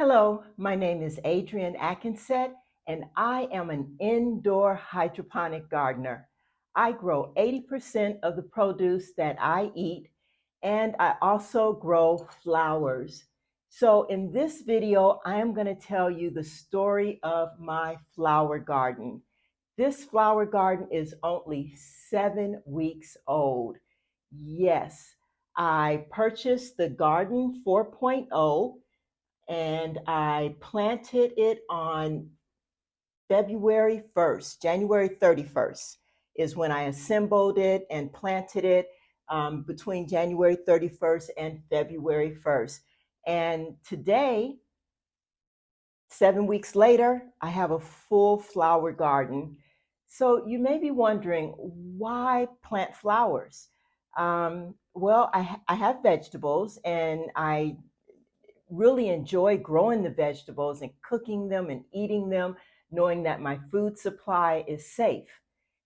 Hello, my name is Adrienne Atkinson, and I am an indoor hydroponic gardener. I grow 80% of the produce that I eat, and I also grow flowers. So in this video, I am going to tell you the story of my flower garden. This flower garden is only 7 weeks old. Yes, I purchased the Garden 4.0 and I planted it on February 1st. January 31st is when I assembled it and planted it between January 31st and February 1st. And today, 7 weeks later, I have a full flower garden. So you may be wondering, why plant flowers? I have vegetables and I really enjoy growing the vegetables and cooking them and eating them, knowing that my food supply is safe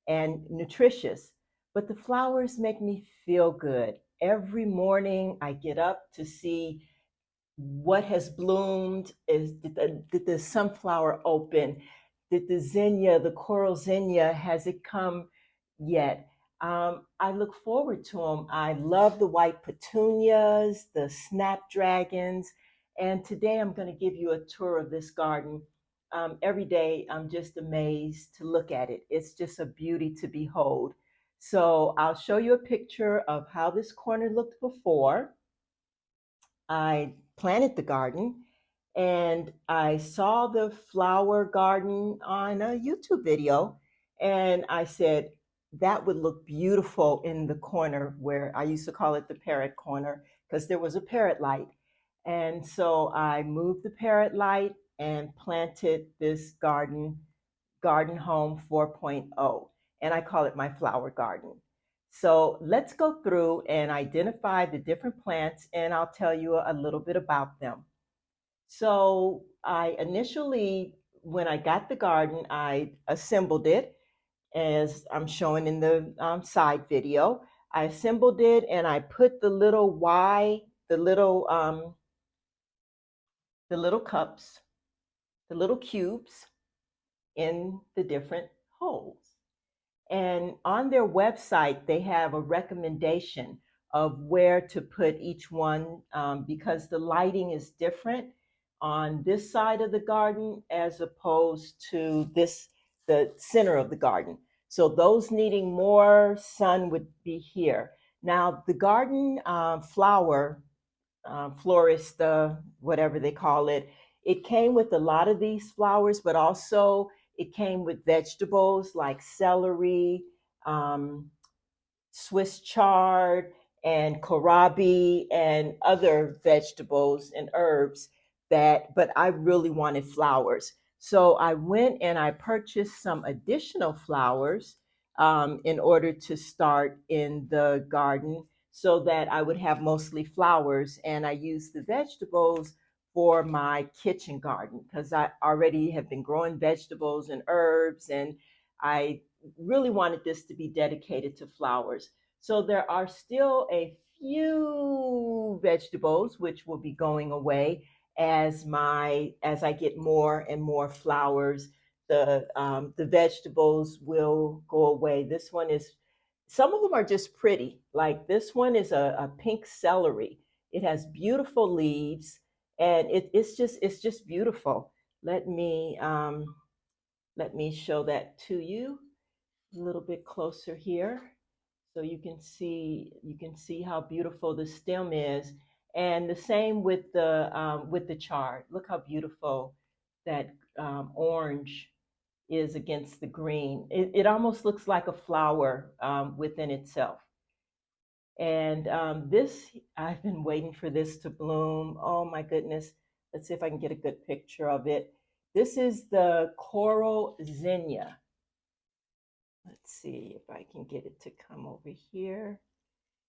and nutritious. But the flowers make me feel good. Every morning I get up to see what has bloomed. Did the sunflower open? Did the zinnia, the coral zinnia, has it come yet? I look forward to them. I love the white petunias, the snapdragons, and today I'm going to give you a tour of this garden. Every day I'm just amazed to look at it. It's just a beauty to behold. So I'll show you a picture of how this corner looked before I planted the garden, and I saw the flower garden on a YouTube video, and I said that would look beautiful in the corner where I used to call it the parrot corner because there was a parrot light. And so I moved the parrot light and planted this garden home 4.0, and I call it my flower garden. So let's go through and identify the different plants, and I'll tell you a little bit about them. So I initially, when I got the garden, I assembled it as I'm showing in the side video. I assembled it and I put the little cups, the little cubes in the different holes. And on their website, they have a recommendation of where to put each one because the lighting is different on this side of the garden as opposed to the center of the garden. So those needing more sun would be here. Now, the garden florist, whatever they call it, it came with a lot of these flowers, but also it came with vegetables like celery, um, Swiss chard, and kohlrabi, and other vegetables and herbs but I really wanted flowers. So I went and I purchased some additional flowers in order to start in the garden so that I would have mostly flowers. And I used the vegetables for my kitchen garden because I already have been growing vegetables and herbs, and I really wanted this to be dedicated to flowers. So there are still a few vegetables which will be going away as I get more and more flowers. The vegetables will go away. This one is Some of them are just pretty. Like this one is a pink celery. It has beautiful leaves, and it's just beautiful. Let me let me show that to you a little bit closer here so you can see how beautiful the stem is. And the same with the chard. Look how beautiful that orange is against the green. It almost looks like a flower within itself. And this, I've been waiting for this to bloom. Oh my goodness. Let's see if I can get a good picture of it. This is the coral zinnia. Let's see if I can get it to come over here.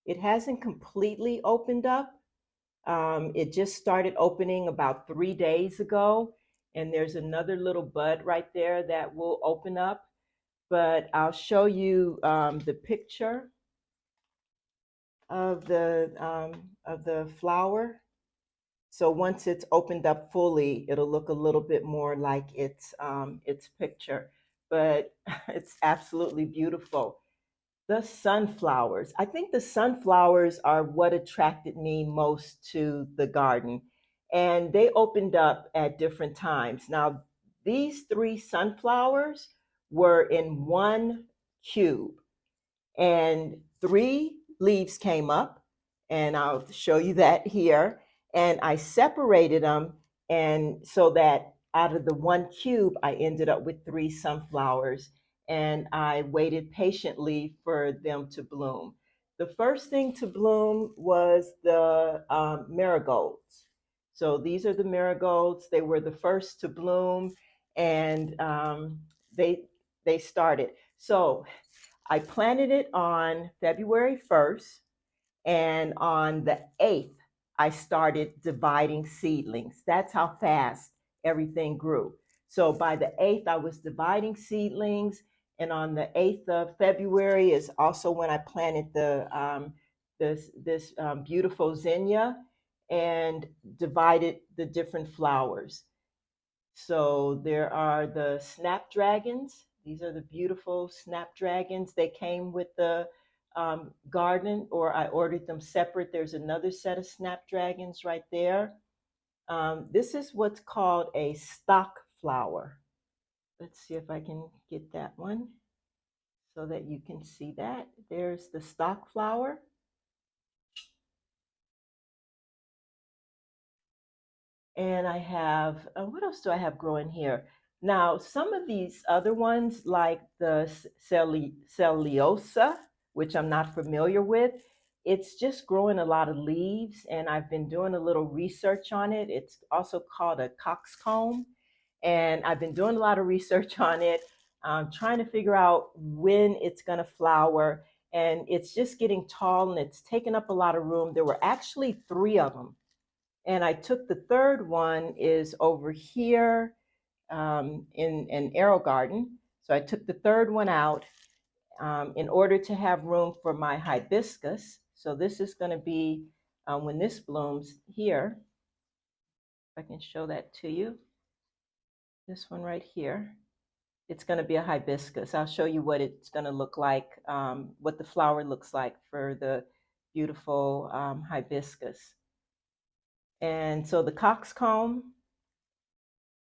It hasn't completely opened up. It just started opening about 3 days ago, and there's another little bud right there that will open up. But I'll show you the picture of the flower. So once it's opened up fully, it'll look a little bit more like its picture. But it's absolutely beautiful. The sunflowers. I think the sunflowers are what attracted me most to the garden. And they opened up at different times. Now, these three sunflowers were in one cube, and three leaves came up, and I'll show you that here. And I separated them, and so that out of the one cube, I ended up with three sunflowers, and I waited patiently for them to bloom. The first thing to bloom was the marigolds. So these are the marigolds. They were the first to bloom, and they started. So I planted it on February 1st, and on the 8th, I started dividing seedlings. That's how fast everything grew. So by the 8th, I was dividing seedlings, and on the 8th of February is also when I planted this beautiful zinnia and divided the different flowers. So there are the snapdragons. These are the beautiful snapdragons. They came with the garden, or I ordered them separate. There's another set of snapdragons right there. This is what's called a stock flower. Let's see if I can get that one so that you can see that. There's the stock flower. And I have, what else do I have growing here? Now, some of these other ones, like the celluliosa, which I'm not familiar with, it's just growing a lot of leaves, and I've been doing a little research on it. It's also called a coxcomb, and I've been doing a lot of research on it, trying to figure out when it's going to flower. And it's just getting tall, and it's taking up a lot of room. There were actually three of them, and I took the third one is over here in an arrow garden. So I took the third one out in order to have room for my hibiscus. So this is going to be when this blooms here. If I can show that to you. This one right here. It's going to be a hibiscus. I'll show you what it's going to look like, what the flower looks like for the beautiful hibiscus. And so the coxcomb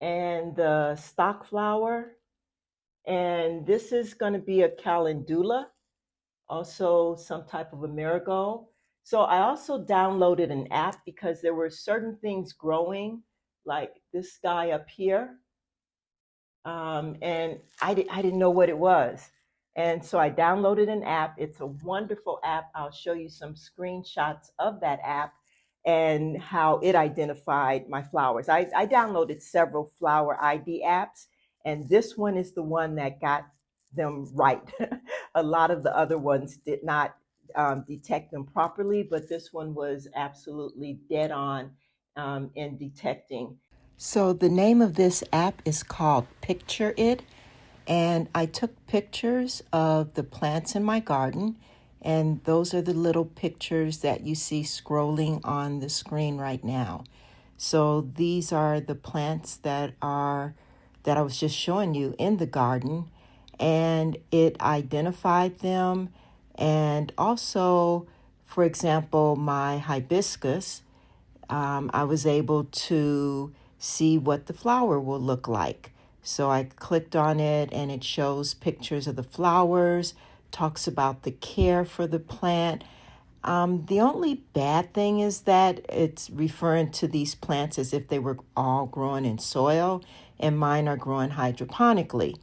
and the stock flower. And this is going to be a calendula, also some type of a marigold. So I also downloaded an app because there were certain things growing, like this guy up here, and I didn't know what it was. And so I downloaded an app. It's a wonderful app. I'll show you some screenshots of that app and how it identified my flowers. I downloaded several flower ID apps, and this one is the one that got them right. A lot of the other ones did not detect them properly, but this one was absolutely dead on in detecting. So the name of this app is called Picture It, and I took pictures of the plants in my garden, and those are the little pictures that you see scrolling on the screen right now. So these are the plants that I was just showing you in the garden, and it identified them. And also, for example, my hibiscus, I was able to see what the flower will look like. So I clicked on it, and it shows pictures of the flowers, talks about the care for the plant. The only bad thing is that it's referring to these plants as if they were all growing in soil, and mine are growing hydroponically.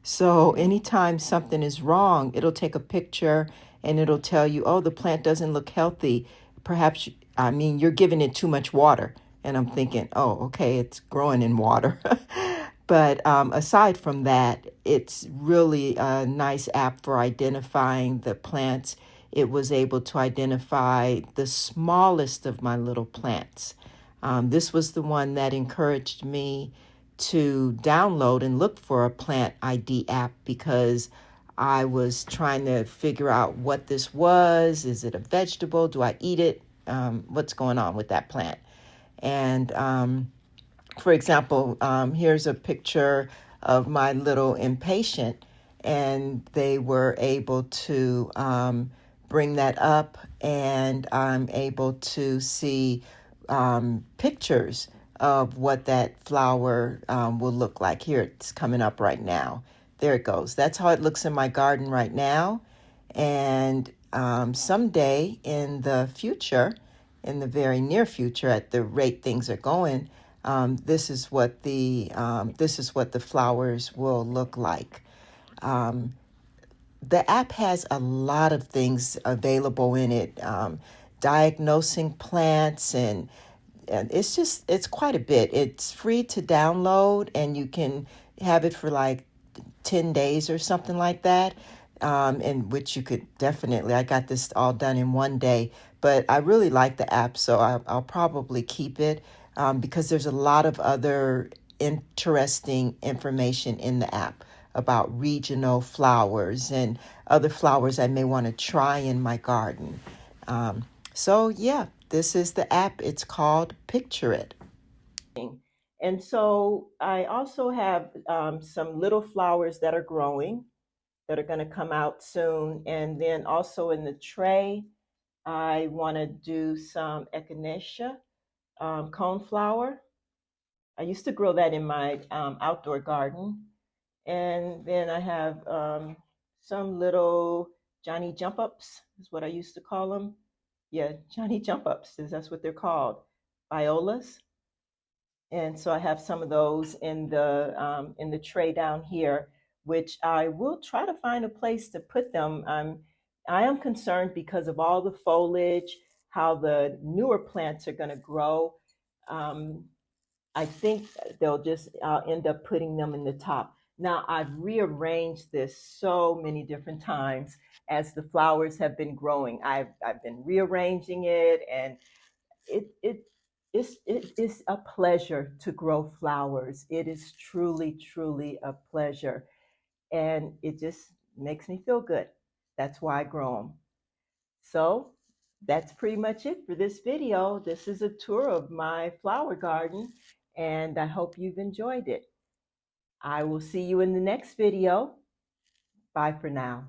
So anytime something is wrong, it'll take a picture and it'll tell you, oh, the plant doesn't look healthy. Perhaps, you're giving it too much water. And I'm thinking, oh, okay, it's growing in water. But aside from that, it's really a nice app for identifying the plants. It was able to identify the smallest of my little plants. This was the one that encouraged me to download and look for a plant ID app because I was trying to figure out what this was. Is it a vegetable? Do I eat it? What's going on with that plant? And for example, here's a picture of my little impatient, and they were able to bring that up, and I'm able to see pictures of what that flower will look like. Here, it's coming up right now. There it goes. That's how it looks in my garden right now. And someday in the future, in the very near future, at the rate things are going, this is what the flowers will look like. Um, the app has a lot of things available in it, diagnosing plants, and it's quite a bit. It's free to download, and you can have it for like 10 days or something like that, in which you could definitely, I got this all done in one day, but I really like the app, so I'll probably keep it because there's a lot of other interesting information in the app about regional flowers and other flowers I may want to try in my garden. Um, so, yeah, this is the app. It's called Picture It. And so I also have some little flowers that are growing that are going to come out soon. And then also in the tray, I want to do some echinacea coneflower. I used to grow that in my outdoor garden. And then I have some little Johnny jump ups, is what I used to call them. Yeah, Johnny jump ups, is that's what they're called. Violas. And so I have some of those in the tray down here, which I will try to find a place to put them. I am concerned because of all the foliage, how the newer plants are going to grow. Um, I think they'll just end up putting them in the top. Now I've rearranged this so many different times as the flowers have been growing. I've been rearranging it, and it it is a pleasure to grow flowers. It is truly a pleasure, and it just makes me feel good. That's why I grow them. So that's pretty much it for this video. This is a tour of my flower garden, and I hope you've enjoyed it. I will see you in the next video. Bye for now.